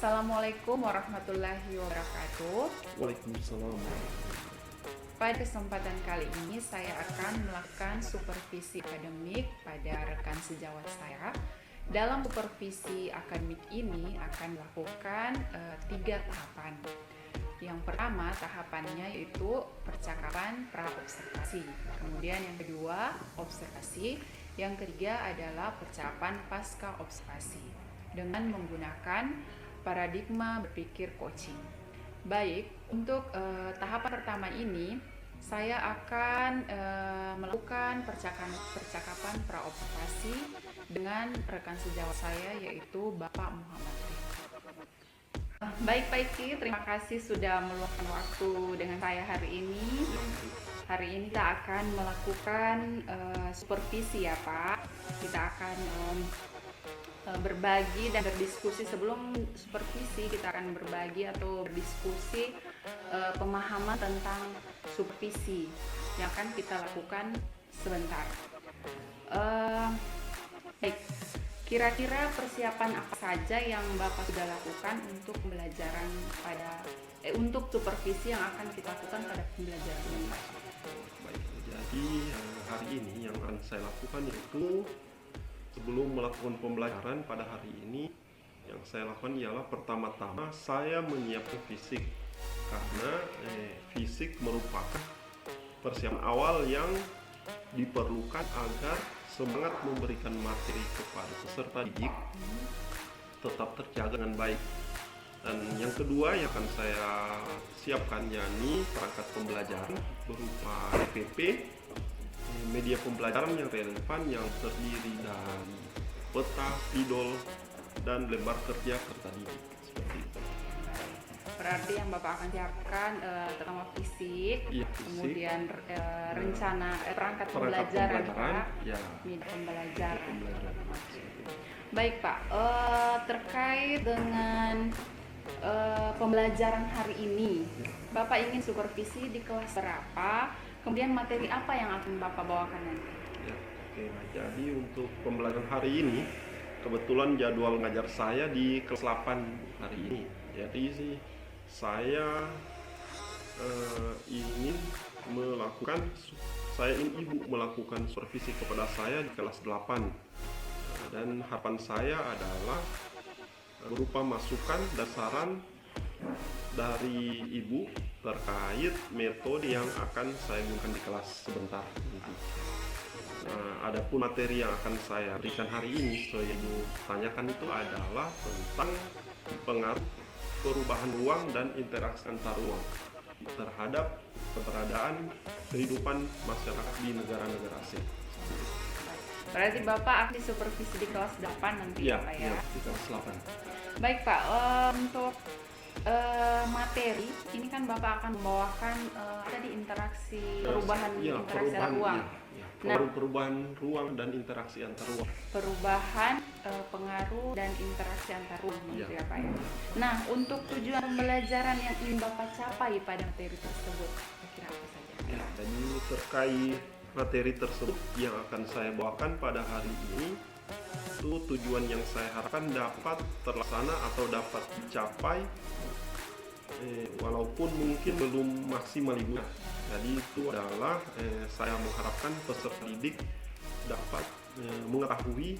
Assalamualaikum warahmatullahi wabarakatuh. Waalaikumsalam. Pada kesempatan kali ini saya akan melakukan supervisi akademik pada rekan sejawat saya. Dalam supervisi akademik ini akan dilakukan 3 tahapan. Yang pertama tahapannya yaitu percakapan pra-observasi. Kemudian yang kedua observasi. Yang ketiga adalah percakapan pasca observasi dengan menggunakan paradigma berpikir coaching. Baik, untuk tahapan pertama ini saya akan melakukan percakapan pra-observasi dengan rekan sejawat saya yaitu Bapak Muhammad Rifki. Baik Pak Iki, terima kasih sudah meluangkan waktu dengan saya hari ini. Hari ini kita akan melakukan supervisi ya Pak. Kita akan berbagi dan berdiskusi. Sebelum supervisi kita akan berbagi atau berdiskusi pemahaman tentang supervisi yang akan kita lakukan sebentar. Baik, kira-kira persiapan apa saja yang Bapak sudah lakukan untuk pembelajaran untuk supervisi yang akan kita lakukan pada pembelajaran ini? Baik, jadi hari ini yang akan saya lakukan yaitu sebelum melakukan pembelajaran pada hari ini, yang saya lakukan ialah pertama-tama saya menyiapkan fisik, karena fisik merupakan persiapan awal yang diperlukan agar semangat memberikan materi kepada peserta didik tetap terjaga dengan baik. Dan yang kedua yang akan saya siapkan yakni perangkat pembelajaran berupa PPP, media pembelajaran yang relevan yang terdiri dari peta, spidol, dan lembar kerja peserta didik. Seperti itu. Berarti yang Bapak akan siapkan terutama fisik, Ya, fisik, kemudian rencana perangkat pembelajaran Pak, ya, media pembelajaran. pembelajaran. Baik Pak, terkait dengan pembelajaran hari ini, Bapak ingin supervisi di kelas berapa? Kemudian materi apa yang akan Bapak bawakan nanti? Ya, oke. Nah, jadi untuk pembelajaran hari ini kebetulan jadwal ngajar saya di kelas 8 hari ini. Jadi sih saya ingin ibu melakukan supervisi kepada saya di kelas 8. Dan harapan saya adalah berupa masukan dan saran dari ibu terkait metode yang akan saya gunakan di kelas sebentar nanti. Nah, adapun materi yang akan saya berikan hari ini sesuai yang ibu tanyakan itu adalah tentang pengaruh perubahan ruang dan interaksi antar ruang terhadap keberadaan kehidupan masyarakat di negara-negara ASEAN. Berarti Bapak akan supervisi di kelas 8 nanti ya Pak ya? Iya, di kelas 8. Baik Pak, untuk materi ini kan Bapak akan membawakan tadi interaksi perubahan interaksi antar ruang. Perubahan ruang dan interaksi antar ruang. Perubahan pengaruh dan interaksi antar ruang gitu ya Pak ya. Nah, untuk tujuan pembelajaran yang ingin Bapak capai pada materi tersebut kira-kira apa saja? Ya, jadi terkait materi tersebut yang akan saya bawakan pada hari ini, itu tujuan yang saya harapkan dapat terlaksana atau dapat dicapai walaupun mungkin belum maksimal ibu. Jadi itu adalah saya mengharapkan peserta didik dapat mengetahui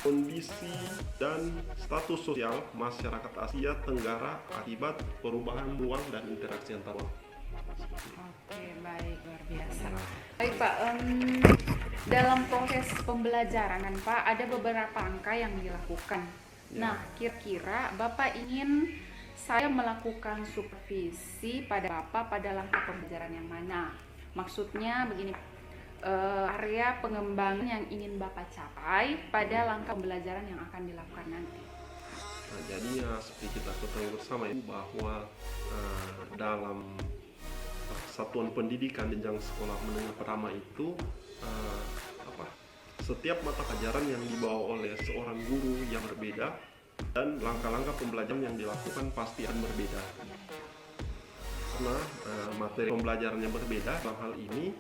kondisi dan status sosial masyarakat Asia Tenggara akibat perubahan ruang dan interaksi antar ruang. Oke, baik, luar biasa. Baik Pak, dalam proses pembelajaran kan Pak ada beberapa angka yang dilakukan. Nah, kira-kira Bapak ingin saya melakukan supervisi pada Bapak pada langkah pembelajaran yang mana? Maksudnya begini, area pengembangan yang ingin Bapak capai pada langkah pembelajaran yang akan dilakukan nanti. Nah, jadi ya seperti kita ketahui bersama Ibu bahwa dalam satuan pendidikan jenjang sekolah menengah pertama itu setiap mata pelajaran yang dibawa oleh seorang guru yang berbeda dan langkah-langkah pembelajaran yang dilakukan pasti akan berbeda. Karena materi pembelajaran yang berbeda dalam hal ini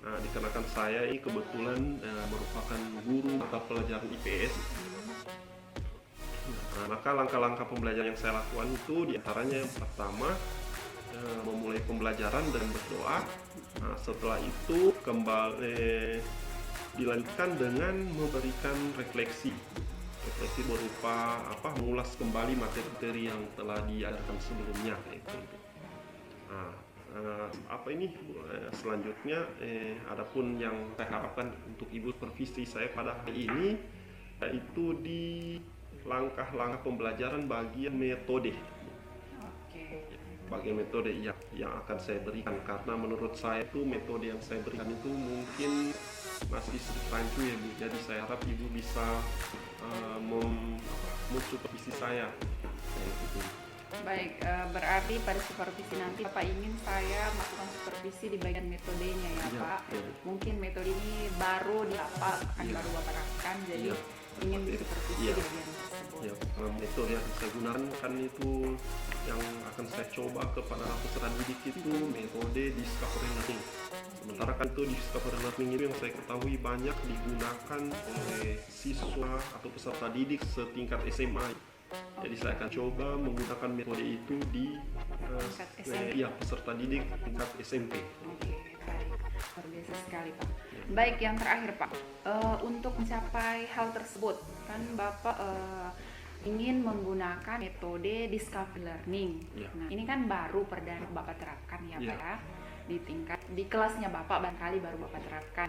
dikarenakan saya ini kebetulan merupakan guru mata pelajaran IPS. Nah, maka langkah-langkah pembelajaran yang saya lakukan itu diantaranya yang pertama memulai pembelajaran dan berdoa. Nah, setelah itu kembali dilanjutkan dengan memberikan refleksi berupa mengulas kembali materi-materi yang telah diajarkan sebelumnya itu. Nah, selanjutnya adapun yang saya harapkan untuk ibu supervisi saya pada hari ini yaitu di langkah-langkah pembelajaran bagian metode. Bagian metode yang akan saya berikan, karena menurut saya itu metode yang saya berikan itu mungkin masih sedikit rancu ya Bu. Jadi saya harap Ibu bisa mensupervisi saya. Gitu. Baik, berarti pada supervisi nanti Bapak ingin saya melakukan supervisi di bagian metodenya ya Pak. Ya. Mungkin metode ini baru di Bapak akan baru Bapak terapkan, jadi ingin disupervisi di bagian tersebut. Ya, metode yang saya gunakan kan itu yang akan saya coba kepada peserta didik itu metode discovery learning. Sementara kan itu discovery learning itu yang saya ketahui banyak digunakan oleh siswa atau peserta didik setingkat SMA. Jadi saya akan coba menggunakan metode itu di peserta didik tingkat SMP. Oke, baik. Luar biasa sekali Pak. Baik, yang terakhir Pak, untuk mencapai hal tersebut kan Bapak ingin menggunakan metode discovery learning. Nah, ini kan baru perdana Bapak terapkan ya Pak ya. Di kelasnya Bapak barangkali baru Bapak terapkan.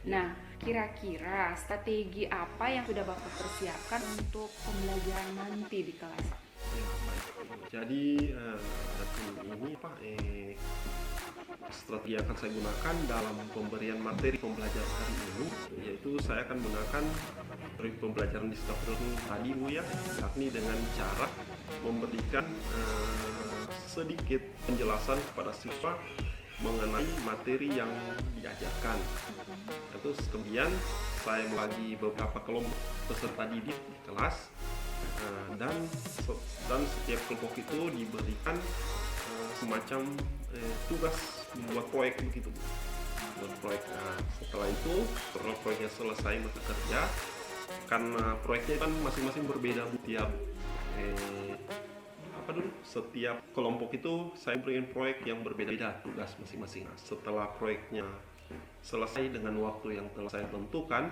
Nah, kira-kira strategi apa yang sudah Bapak persiapkan untuk pembelajaran nanti di kelas? Jadi ini strategi yang akan saya gunakan dalam pemberian materi pembelajaran hari ini, yaitu saya akan menggunakan materi pembelajaran discovery learning tadi Bu ya, yakni dengan cara memberikan sedikit penjelasan kepada siswa mengenai materi yang diajarkan. Terus kemudian saya membagi beberapa kelompok peserta didik di kelas, dan setiap kelompok itu diberikan semacam tugas membuat proyek begitu. Buat proyek. Nah, setelah itu proyeknya selesai bekerja, karena proyeknya kan masing-masing berbeda setiap kelompok itu saya berikan proyek yang berbeda-beda tugas masing-masing. Setelah proyeknya selesai dengan waktu yang telah saya tentukan,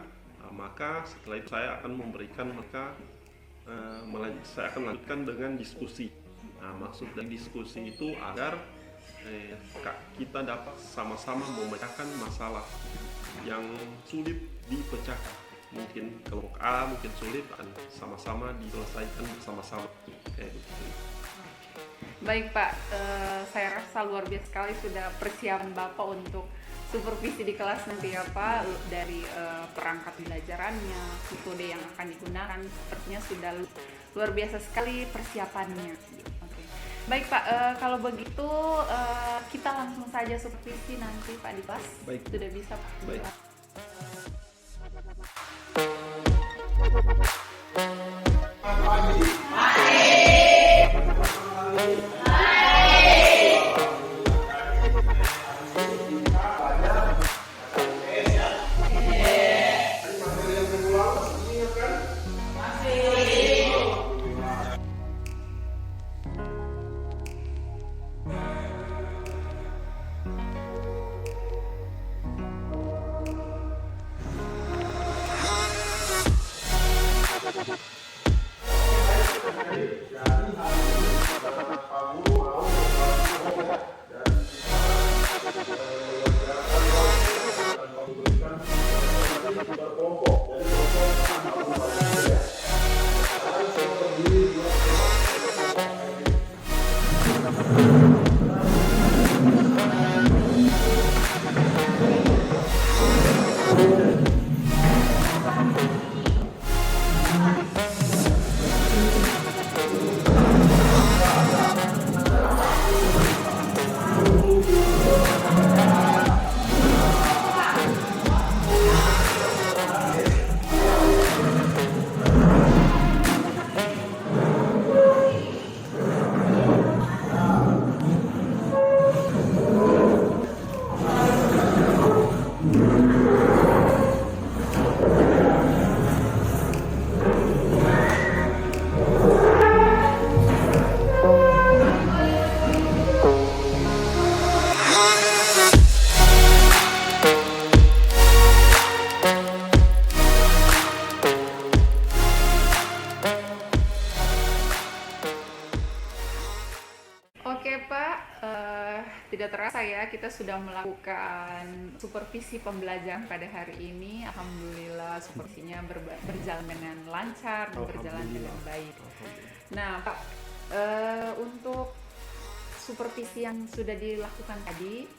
maka setelah itu saya akan memberikan saya akan lanjutkan dengan diskusi. Nah, maksud dari diskusi itu agar kita dapat sama-sama memecahkan masalah yang sulit dipecahkan. Mungkin kelompok A mungkin sulit, dan sama-sama diselesaikan bersama-sama. Baik Pak, saya rasa luar biasa sekali sudah persiapan Bapak untuk supervisi di kelas nanti ya Pak, dari perangkat belajarannya, metode yang akan digunakan, sepertinya sudah luar biasa sekali persiapannya. Oke. Baik Pak, kalau begitu kita langsung saja supervisi nanti Pak di kelas. Baik. Sudah bisa Pak. Baik. Tidak terasa ya, kita sudah melakukan supervisi pembelajaran pada hari ini. Alhamdulillah supervisinya berjalan dengan lancar dan berjalan dengan baik. Nah Pak, untuk supervisi yang sudah dilakukan tadi,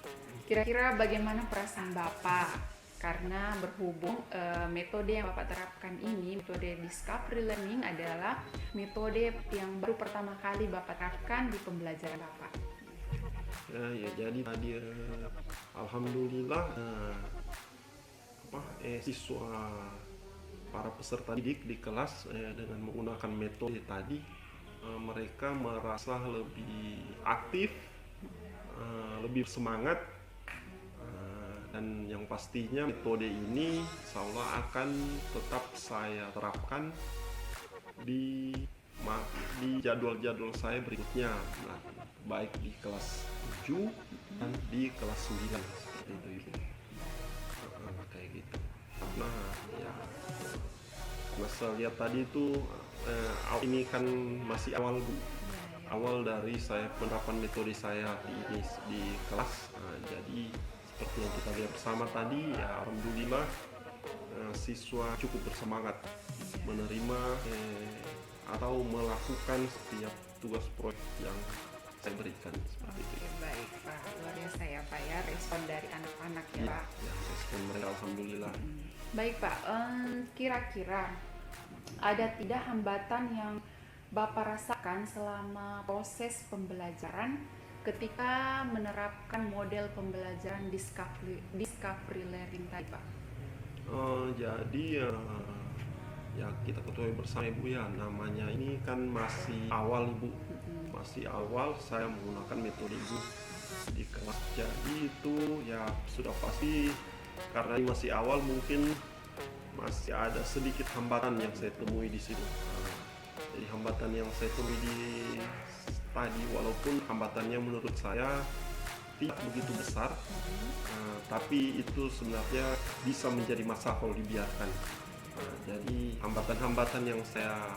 kira-kira bagaimana perasaan Bapak? Karena berhubung metode yang Bapak terapkan ini, metode discovery learning adalah metode yang baru pertama kali Bapak terapkan di pembelajaran Bapak. Ya jadi tadi alhamdulillah siswa para peserta didik di kelas dengan menggunakan metode tadi mereka merasa lebih aktif, lebih semangat. Dan yang pastinya metode ini insya Allah akan tetap saya terapkan di jadwal-jadwal saya berikutnya, baik di kelas 7 dan di kelas 9 seperti itu. Kayak gitu. Nah ya, saya lihat tadi itu ini kan masih awal dari saya penerapan metode saya di kelas. Jadi seperti yang kita lihat bersama tadi, ya alhamdulillah siswa cukup bersemangat menerima atau melakukan setiap tugas proyek yang saya berikan seperti itu. Baik Pak, luar biasa ya Pak ya respon dari anak-anak ya Pak. Ya, respon mereka alhamdulillah. Baik Pak, kira-kira ada tidak hambatan yang Bapak rasakan selama proses pembelajaran ketika menerapkan model pembelajaran discovery learning tadi Pak? Jadi ya kita ketahui bersama Ibu ya, namanya ini kan masih awal Ibu, masih awal saya menggunakan metode Ibu di kelas. Jadi itu ya sudah pasti karena ini masih awal mungkin masih ada sedikit hambatan yang saya temui di sini. Jadi hambatan yang saya temui di tadi, walaupun hambatannya menurut saya tidak begitu besar, tapi itu sebenarnya bisa menjadi masalah kalau dibiarkan. Jadi hambatan-hambatan yang saya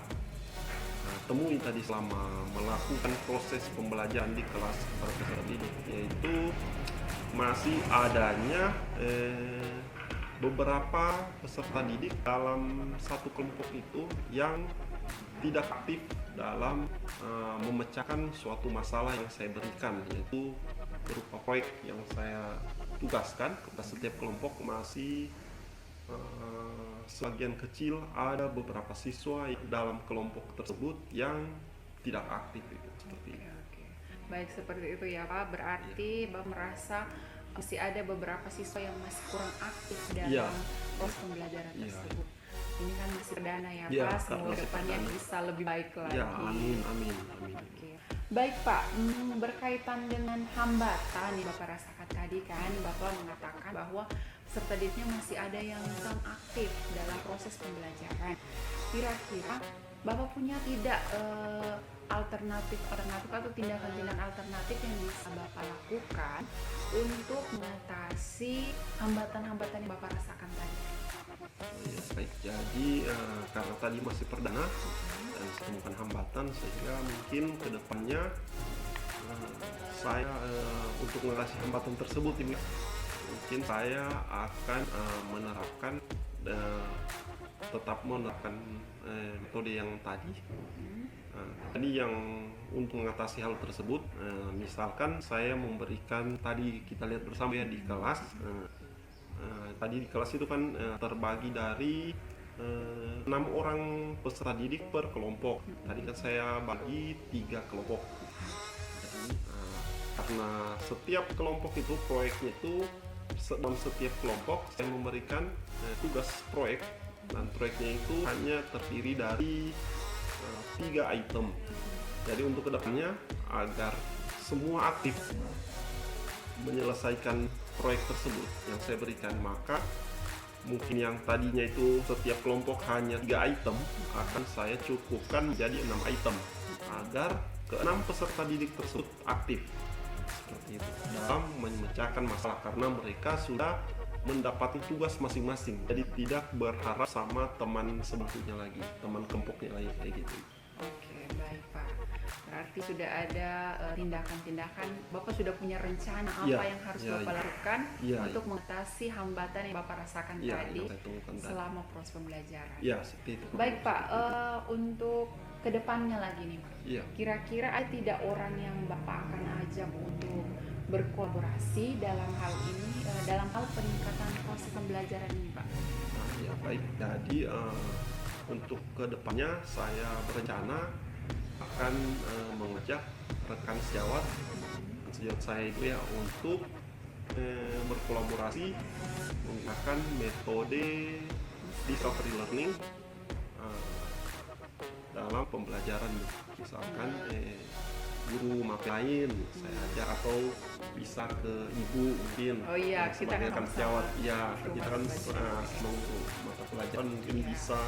temui tadi selama melakukan proses pembelajaran di kelas para peserta didik, yaitu masih adanya beberapa peserta didik dalam satu kelompok itu yang tidak aktif dalam memecahkan suatu masalah yang saya berikan, yaitu berupa proyek yang saya tugaskan kepada setiap kelompok. Masih sebagian kecil ada beberapa siswa dalam kelompok tersebut yang tidak aktif itu, seperti itu. Baik, seperti itu ya Pak, berarti Bapak merasa masih ada beberapa siswa yang masih kurang aktif dalam proses pembelajaran tersebut. Ini kan masih perdana ya Pak, semoga depannya bisa lebih baik lagi. Ya, amin. Baik Pak, berkaitan dengan hambatan yang Bapak rasakan tadi kan, Bapak mengatakan bahwa peserta didiknya masih ada yang kurang aktif dalam proses pembelajaran. Kira-kira Bapak punya tidak alternatif atau tindakan-tindakan alternatif yang bisa Bapak lakukan untuk mengatasi hambatan-hambatan yang Bapak rasakan tadi? Ya, baik, jadi karena tadi masih perdana dan menemukan hambatan, sehingga mungkin kedepannya saya untuk mengatasi hambatan tersebut mungkin saya akan tetap menerapkan metode yang tadi. Tadi yang untuk mengatasi hal tersebut, misalkan saya memberikan, tadi kita lihat bersama ya di kelas. Tadi di kelas itu kan terbagi dari 6 orang peserta didik per kelompok. Tadi kan saya bagi 3 kelompok. Jadi karena setiap kelompok itu proyeknya itu dalam setiap kelompok saya memberikan tugas proyek, dan proyeknya itu hanya terdiri dari 3 item. Jadi untuk kedepannya agar semua aktif menyelesaikan proyek tersebut yang saya berikan, maka mungkin yang tadinya itu setiap kelompok hanya 3 item akan saya cukupkan menjadi 6 item agar ke-6 peserta didik tersebut aktif seperti itu dalam memecahkan masalah, karena mereka sudah mendapatkan tugas masing-masing, jadi tidak berharap sama teman sebelumnya lagi, teman kelompoknya lagi kayak gitu. Oke, baik Pak. Berarti sudah ada tindakan-tindakan, Bapak sudah punya rencana apa Iya, yang harus iya, Bapak iya. lakukan Iya, untuk mengatasi hambatan yang Bapak rasakan iya, tadi yang saya temukan tadi. selama proses pembelajaran. Iya, seperti itu. Baik Pak, Seperti itu. untuk kedepannya lagi nih Pak. Iya. Kira-kira ada tidak orang yang Bapak akan ajak untuk berkolaborasi dalam hal ini, dalam hal peningkatan proses pembelajaran ini Pak? Nah, ya baik. Jadi untuk kedepannya saya berencana akan mengajak rekan sejawat saya itu ya untuk berkolaborasi menggunakan metode discovery learning dalam pembelajaran. Misalkan guru mapel lain saya ajar atau bisa ke ibu mungkin Oh iya, kita sebagai kan rekan sejawat sama-sama ya guru kita mata kan pelajaran. seluruh mata pelajaran mungkin Iya. bisa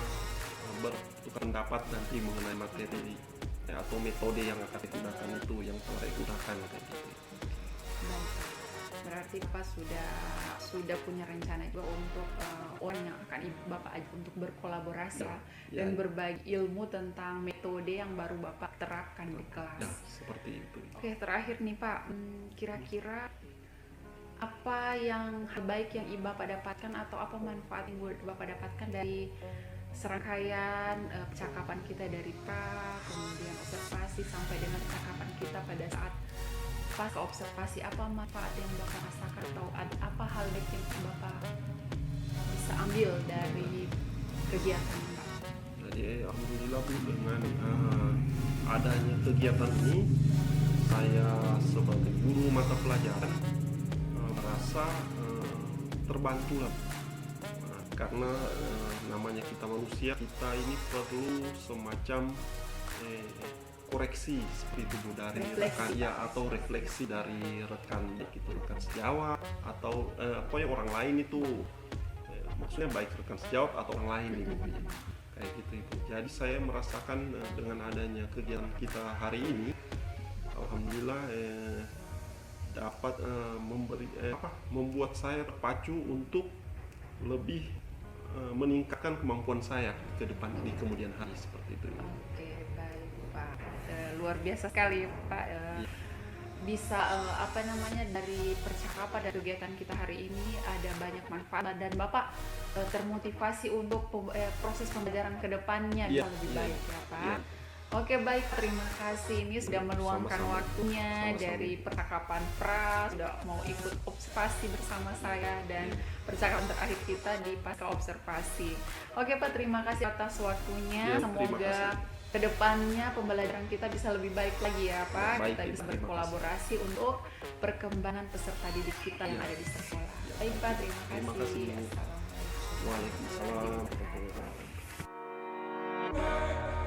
bertukar pendapat nanti mengenai materi atau metode yang akan digunakan itu yang telah digunakan kayak gitu. Baik, Pak. Berarti Pak sudah punya rencana juga untuk orang yang akan Bapak ajak untuk berkolaborasi Ya, dan ya. berbagi ilmu tentang metode yang baru Bapak terapkan di kelas. Ya seperti itu. Oke, terakhir nih Pak, kira-kira apa yang hal baik yang Bapak dapatkan atau apa manfaat yang Bapak dapatkan dari serangkaian percakapan kita dari kemudian observasi sampai dengan percakapan kita pada saat pas observasi, apa manfaat yang Bapak rasakan atau apa hal baik yang Bapak bisa ambil dari kegiatan ini Pak? Jadi alhamdulillah Bu dengan adanya kegiatan ini saya sebagai guru mata pelajaran merasa terbantu lah. Karena namanya kita manusia, kita ini perlu semacam koreksi seperti itu Bu dari rekan ya atau refleksi dari rekan gitu, rekan sejawat atau orang lain itu maksudnya baik rekan sejawat atau orang lain itu kayak gitu itu. Jadi saya merasakan dengan adanya kegiatan kita hari ini alhamdulillah dapat membuat saya terpacu untuk lebih meningkatkan kemampuan saya ke depan di kemudian hari seperti itu. Oke, baik Pak. Luar biasa sekali Pak. Bisa dari percakapan dan kegiatan kita hari ini ada banyak manfaat dan Bapak termotivasi untuk proses pembelajaran ke depannya bisa lebih baik ya Pak. Ya. Oke baik, terima kasih ini sudah meluangkan Sama-sama. waktunya Sama-sama. dari percakapan sudah mau ikut observasi bersama saya dan percakapan terakhir kita di pasca observasi. Oke Pak, terima kasih atas waktunya. Ya, terima Semoga kasih. kedepannya pembelajaran kita bisa lebih baik lagi ya Pak. Baik, Kita bisa terima berkolaborasi untuk perkembangan peserta didik kita yang ada di sekolah. Ya. Baik Pak, terima Terima kasih. kasih. Assalamualaikum. Waalaikumsalam warahmatullahi wabarakatuh.